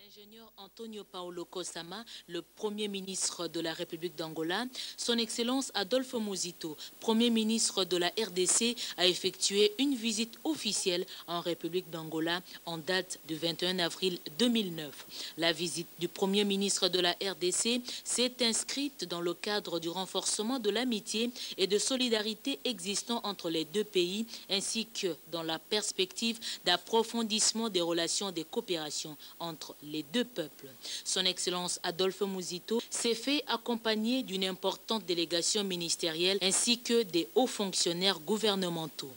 L'ingénieur Antonio Paulo Kosama, le Premier ministre de la République d'Angola, son Excellence Adolfo Muzito, Premier ministre de la RDC, a effectué une visite officielle en République d'Angola en date du 21 avril 2009. La visite du Premier ministre de la RDC s'est inscrite dans le cadre du renforcement de l'amitié et de solidarité existant entre les deux pays, ainsi que dans la perspective d'approfondissement des relations de coopération entre les deux peuples. Son Excellence Adolfo Muzito s'est fait accompagner d'une importante délégation ministérielle ainsi que des hauts fonctionnaires gouvernementaux.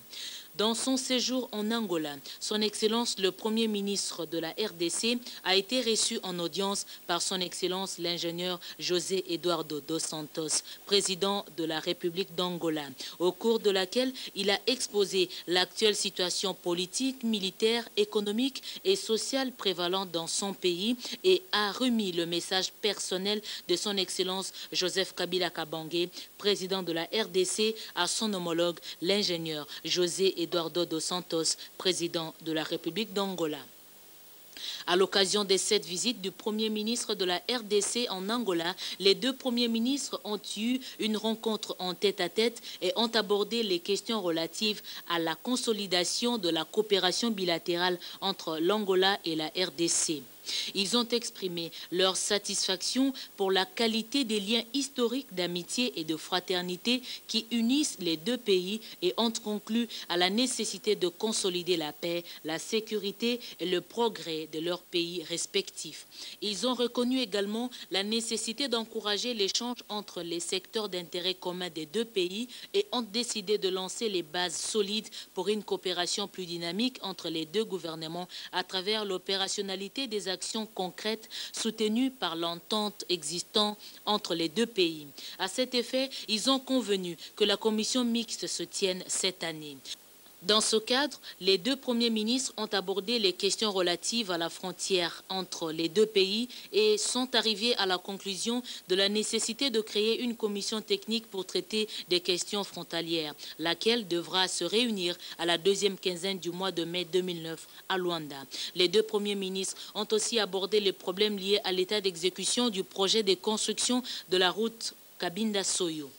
Dans son séjour en Angola, son Excellence le Premier ministre de la RDC a été reçu en audience par son Excellence l'ingénieur José Eduardo dos Santos, président de la République d'Angola, au cours de laquelle il a exposé l'actuelle situation politique, militaire, économique et sociale prévalente dans son pays et a remis le message personnel de son Excellence Joseph Kabila Kabange, président de la RDC, à son homologue l'ingénieur José Eduardo dos Santos, président de la République d'Angola. À l'occasion de cette visite du Premier ministre de la RDC en Angola, les deux premiers ministres ont eu une rencontre en tête-à-tête et ont abordé les questions relatives à la consolidation de la coopération bilatérale entre l'Angola et la RDC. Ils ont exprimé leur satisfaction pour la qualité des liens historiques d'amitié et de fraternité qui unissent les deux pays et ont conclu à la nécessité de consolider la paix, la sécurité et le progrès de leurs pays respectifs. Ils ont reconnu également la nécessité d'encourager l'échange entre les secteurs d'intérêt commun des deux pays et ont décidé de lancer les bases solides pour une coopération plus dynamique entre les deux gouvernements à travers l'opérationnalité des actions concrètes soutenues par l'entente existante entre les deux pays. À cet effet, ils ont convenu que la commission mixte se tienne cette année. Dans ce cadre, les deux premiers ministres ont abordé les questions relatives à la frontière entre les deux pays et sont arrivés à la conclusion de la nécessité de créer une commission technique pour traiter des questions frontalières, laquelle devra se réunir à la deuxième quinzaine du mois de mai 2009 à Luanda. Les deux premiers ministres ont aussi abordé les problèmes liés à l'état d'exécution du projet de construction de la route Cabinda-Soyo.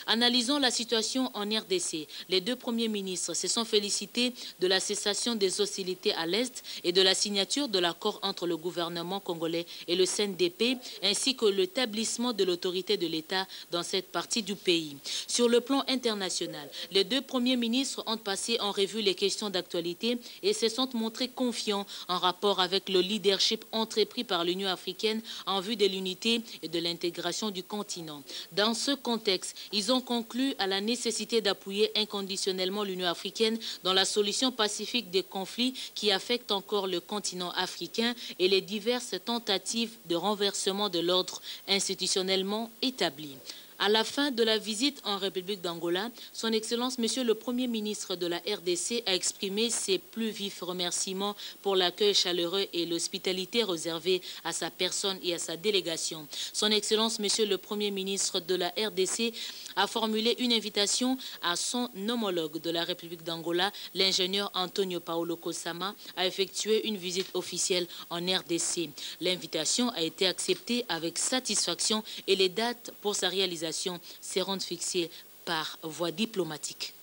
Analysant la situation en RDC, les deux premiers ministres se sont félicités de la cessation des hostilités à l'Est et de la signature de l'accord entre le gouvernement congolais et le CNDP, ainsi que l'établissement de l'autorité de l'État dans cette partie du pays. Sur le plan international, les deux premiers ministres ont passé en revue les questions d'actualité et se sont montrés confiants en rapport avec le leadership entrepris par l'Union africaine en vue de l'unité et de l'intégration du continent. Dans ce contexte, ils ont conclu à la nécessité d'appuyer inconditionnellement l'Union africaine dans la solution pacifique des conflits qui affectent encore le continent africain et les diverses tentatives de renversement de l'ordre institutionnellement établi. À la fin de la visite en République d'Angola, son Excellence, Monsieur le Premier ministre de la RDC, a exprimé ses plus vifs remerciements pour l'accueil chaleureux et l'hospitalité réservée à sa personne et à sa délégation. Son Excellence, Monsieur le Premier ministre de la RDC, a formulé une invitation à son homologue de la République d'Angola, l'ingénieur Antonio Paulo Kosama, à effectuer une visite officielle en RDC. L'invitation a été acceptée avec satisfaction et les dates pour sa réalisation seront fixées par voie diplomatique.